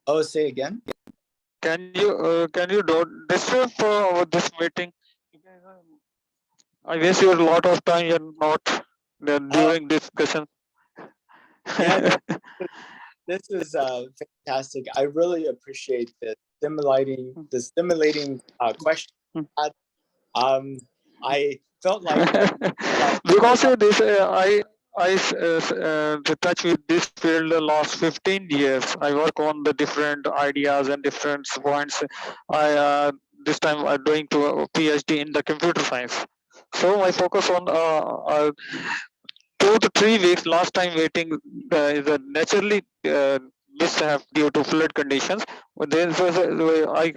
oh, say again. Can you don't disturb for this meeting? I waste your lot of time. You're not during discussion. Yeah, no, this is fantastic. I really appreciate the stimulating question. I felt like Because this I touch with this field the last 15 years. I work on the different ideas and different points. I this time I'm doing to a PhD in the computer science. So I focus on 2 to 3 weeks. Last time waiting is a naturally mishap due to flood conditions. But then I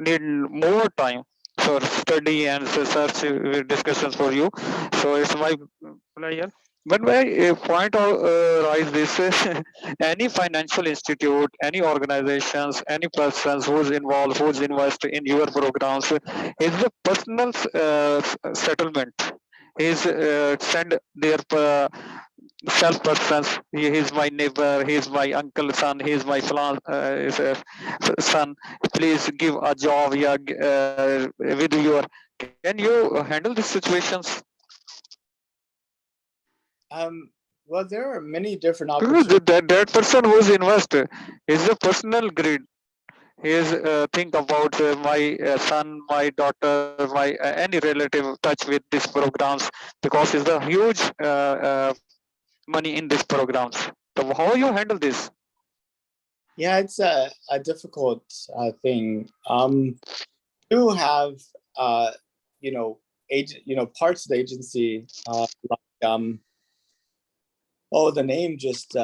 need more time for study and research discussions for you. So it's my pleasure. But my point of rise this any financial institute, any organizations, any persons who's involved, who's invest in your programs is the personal settlement. Is send their self persons. He is my neighbor. He is my uncle son. He is my son. Please give a job. Yeah, with your. Can you handle these situations? well, there are many different Because opportunities. that person who's investor is a personal greed. He is think about my son, my daughter, my any relative touch with these programs because it's a huge money in these programs. So how you handle this? Yeah, it's a difficult thing. Do have parts of the agency, like the name just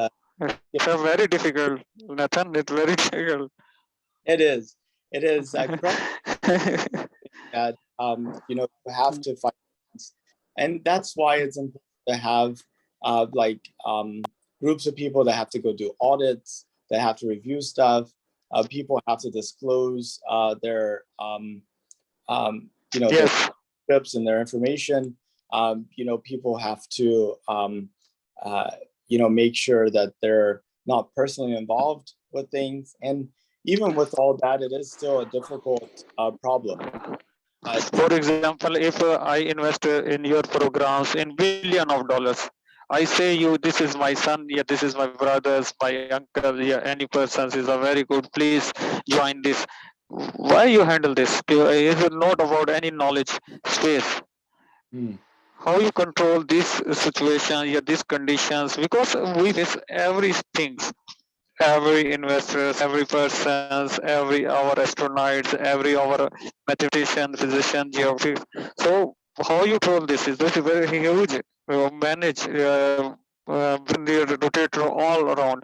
It's a very difficult, Nathan. It's very difficult. it is. It is. I that you have to fight, and that's why it's important to have like groups of people that have to go do audits, that have to review stuff. People have to disclose their their Yes. trips and their information. People have to make sure that they're not personally involved with things, and even with all that, it is still a difficult problem. For example, if I invest in your programs in $1 billion, I say you, this is my son, yeah, this is my brothers, my uncle, yeah, any person is a very good. Please join this. Why you handle this? Is it not about any knowledge space? Hmm. How you control this situation, yeah, these conditions? Because we face everything, every investors, every persons, every our astronauts, every our mathematician, physician, geography. So how you control this? Is this very huge? Manage when they rotate all around.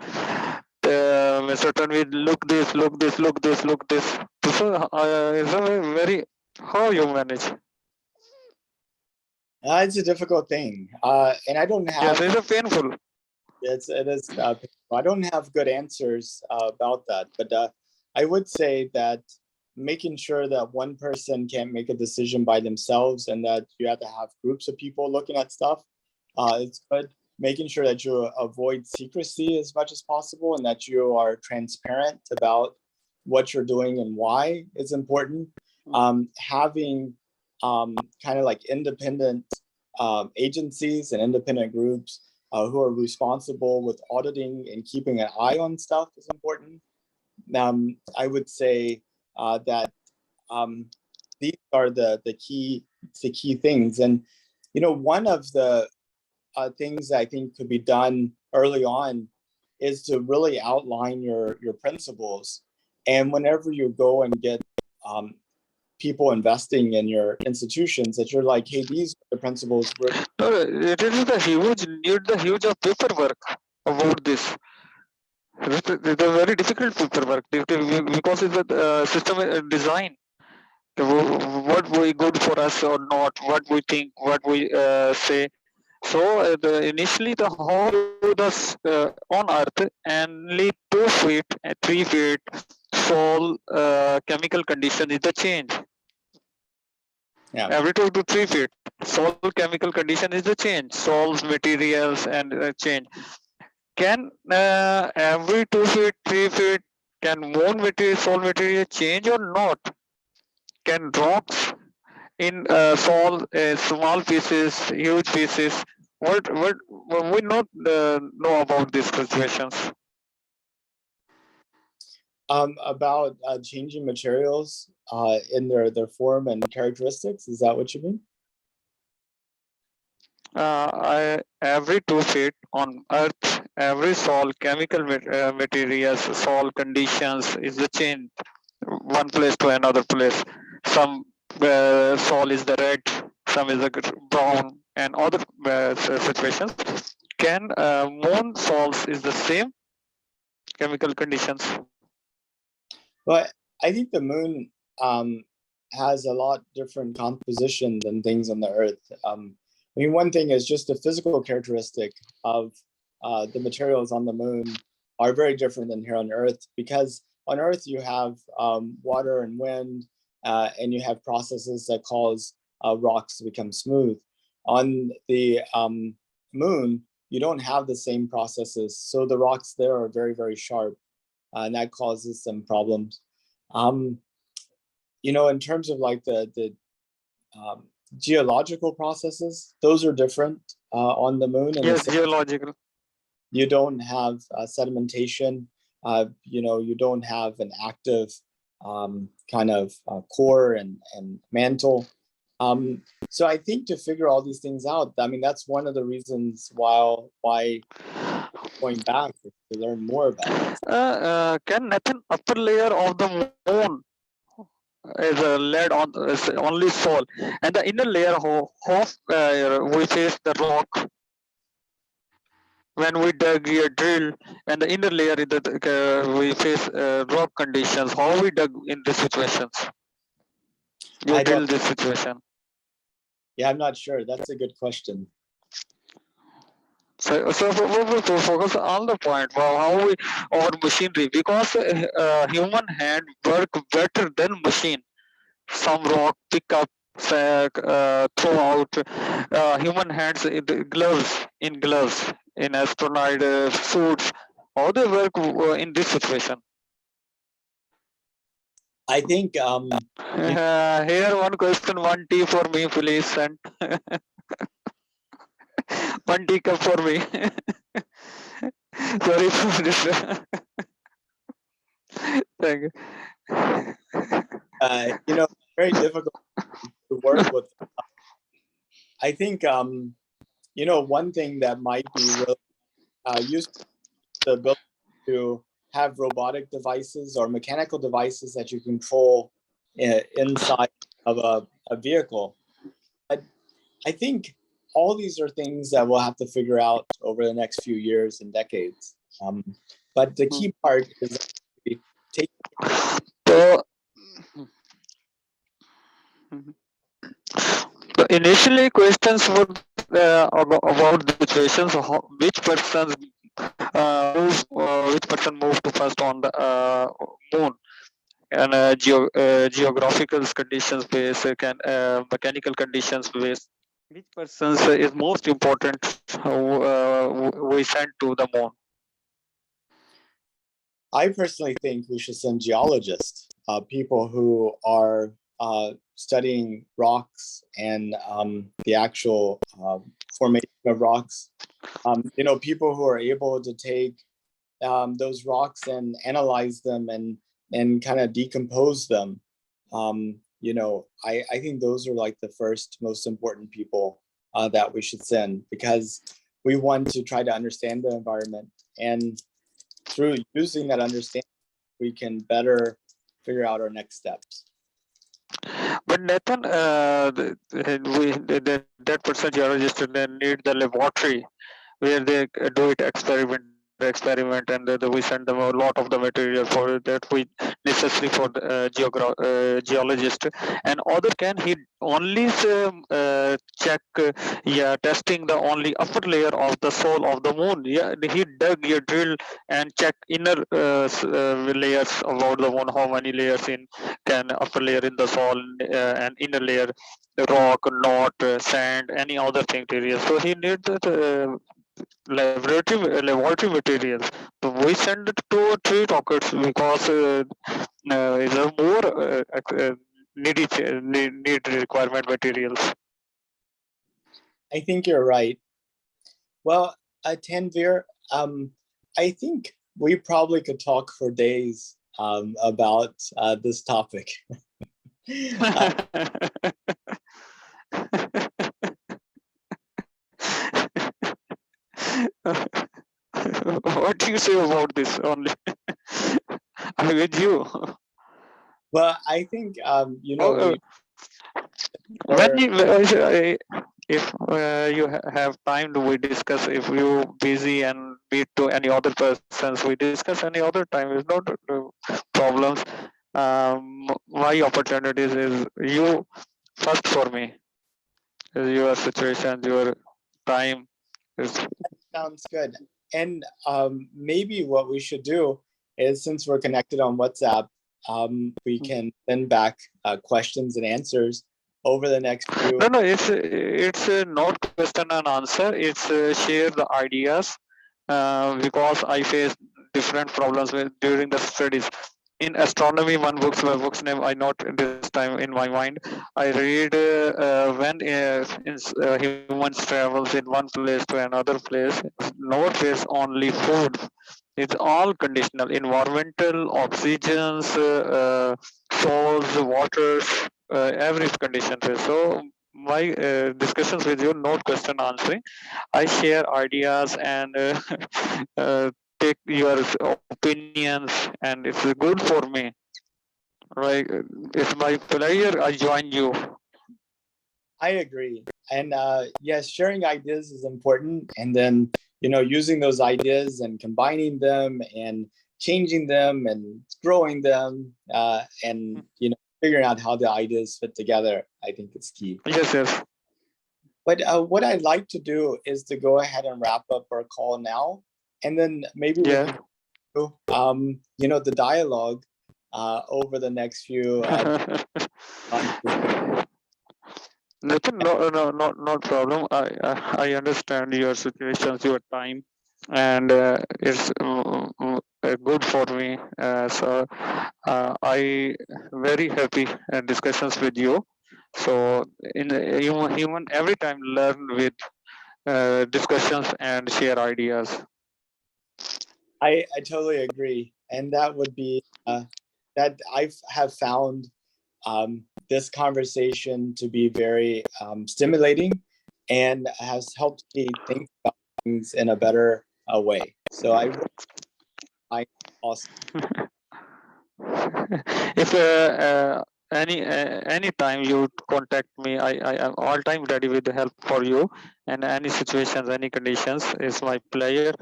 Mr. Tanveer, look this, look this, look this, look this. So is a very how you manage? It's a difficult thing, and I don't Yes, have. it's a painful. It is. I don't have good answers about that, but I would say that making sure that one person can't make a decision by themselves, and that you have to have groups of people looking at stuff, it's good. Making sure that you avoid secrecy as much as possible, and that you are transparent about what you're doing and why is important. Having kind of like independent agencies and independent groups who are responsible with auditing and keeping an eye on stuff is important. I would say that these are the key things, and one of the things I think could be done early on is to really outline your principles, and whenever you go and get um, people investing in your institutions, that you're like, hey, these are the principles we're. No, it is the huge need, the huge of paperwork about this. It's a very difficult paperwork because it's a system design. What we good for us or not, what we think, what we say. So initially the how you do this on Earth, only 2 feet, 3 feet, soil chemical condition is the change. Yeah. Every 2 to 3 feet, soil chemical condition is the change. Soils, materials, and change. Can every 2 feet, 3 feet, can moon material, soil material change or not? Can rocks in soil, small pieces, huge pieces? What we not know about these situations? About changing materials in their form and characteristics. Is that what you mean? Every 2 feet on Earth, every soil, chemical materials, soil conditions is the change one place to another place. Some soil is the red, some is the brown, and other situations. Can moon soils is the same chemical conditions? But I think the moon has a lot different composition than things on the Earth. I mean, one thing is just the physical characteristic of the materials on the moon are very different than here on Earth, because on Earth you have water and wind, and you have processes that cause rocks to become smooth. On the moon, you don't have the same processes, so the rocks there are very, very sharp, and that causes some problems. Um, in terms of like the um, geological processes, those are different on the moon, in the Yes, sense geological. you don't have sedimentation. You don't have an active kind of core and mantle. So I think to figure all these things out, I mean, that's one of the reasons why going back is to learn more about this. Can nothing upper layer of the moon is laid on is only soil, and the inner layer of we face the rock when we dug a drill, and the inner layer is we face rock conditions. How we dug in these situations? You I don't. drill this situation. Yeah, I'm not sure. That's a good question. So we focus on the point. Wow, how we our machinery, because human hand work better than machine. Some rock pick up, throw out. Human hands in the gloves, in astronaut suits. How they work in this situation? I think Here one question, one tea for me, please, and one teacup for me. Sorry for this. Thank you. Very difficult to work with. I think one thing that might be really useful, the ability to have robotic devices or mechanical devices that you control inside of a vehicle. I think all these are things that we'll have to figure out over the next few years and decades. But the key part is taking. So, so initially, questions were about the situations. Which persons which person moved first on the moon, and geographical conditions based, mechanical conditions based. Which persons is most important? We sent to the moon. I personally think we should send geologists, people who are studying rocks and the actual formation of rocks. People who are able to take those rocks and analyze them and kind of decompose them. I think those are like the first most important people that we should send, because we want to try to understand the environment, and through using that understanding, we can better figure out our next steps. But Nathan, that person geologist then need the laboratory where they do it experiment, and we send them a lot of the material for that we necessary for the geologist. And other can he only check testing the only upper layer of the soil of the moon. Yeah, he dug your drill and check inner layers about the moon, how many layers in can upper layer in the soil, and inner layer rock, not sand, any other thing material. So he need that laboratory materials. So we send it to tree rockets because is a more need requirement materials. I think you're right. Well, Tanveer, I think we probably could talk for days about this topic. What do you say about this? Only I'm with you. Well, I think when you, if you have time, do we discuss? If you busy and meet to any other persons, we discuss any other time. It's not problems. My opportunities is you first for me. Is your situation, your time is. Sounds good. And maybe what we should do is, since we're connected on WhatsApp, we can send back questions and answers over the next few. No, it's not question and answer. It's share the ideas, because I face different problems during the studies. In astronomy, one book's name I not this time in my mind. I read when humans travels in one place to another place, not face only food. It's all conditional: environmental, oxygens, souls, waters, every condition. So my discussions with you, not question answering. I share ideas and uh, take your opinions, and it's good for me. Right? It's my pleasure. I join you. I agree. And yes, sharing ideas is important. And then, using those ideas and combining them and changing them and growing them, and, figuring out how the ideas fit together, I think is key. Yes. But what I'd like to do is to go ahead and wrap up our call now. And then maybe we can do, the dialogue over the next few months. Nothing, not problem. I understand your situations, your time, and it's good for me. So I very happy discussions with you. So in human every time learn with discussions and share ideas. I totally agree. And that would be that I have found this conversation to be very stimulating and has helped me think about things in a better way. So I also. If any time you contact me, I am all time ready with the help for you, and any situations, any conditions is my pleasure,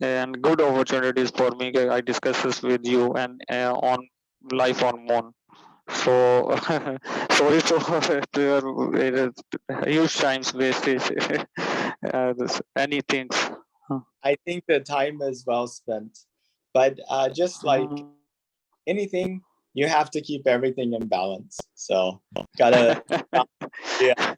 and good opportunities for me. I discuss this with you and on life on moon. So sorry to your huge times wastage. Any things. I think the time is well spent, but just like anything, you have to keep everything in balance. So gotta, yeah.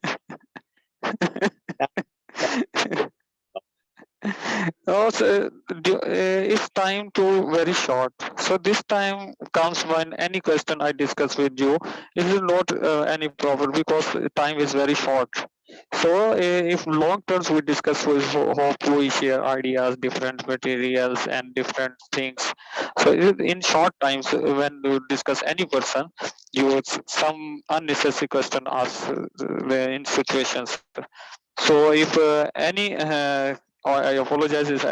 Also, it's time to very short. So this time comes when any question I discuss with you. It is not any problem because time is very short. So if long terms we discuss, we hope we share ideas, different materials and different things. So in short times, when you discuss any person, you some unnecessary question asked in situations. So if any I apologize is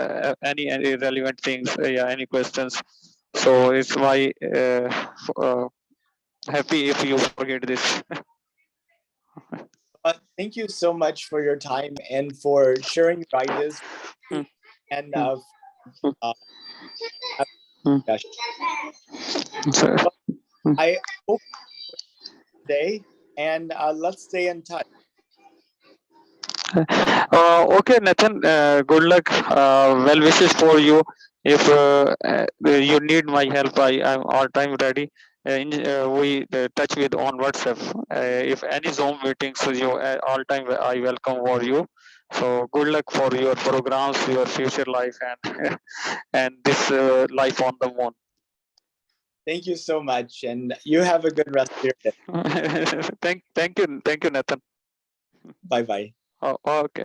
any relevant things, yeah, any questions. So it's my happy if you forget this. Thank you so much for your time and for sharing your ideas and uh, I hope today and let's stay in touch. Okay, Nathan. Good luck. Well wishes for you. If you need my help, I'm all time ready. We touch with on WhatsApp. If any Zoom meetings, so you all time I welcome for you. So good luck for your programs, your future life, and and this life on the moon. Thank you so much, and you have a good rest of your day. Thank you, Nathan. Bye bye. Oh, okay.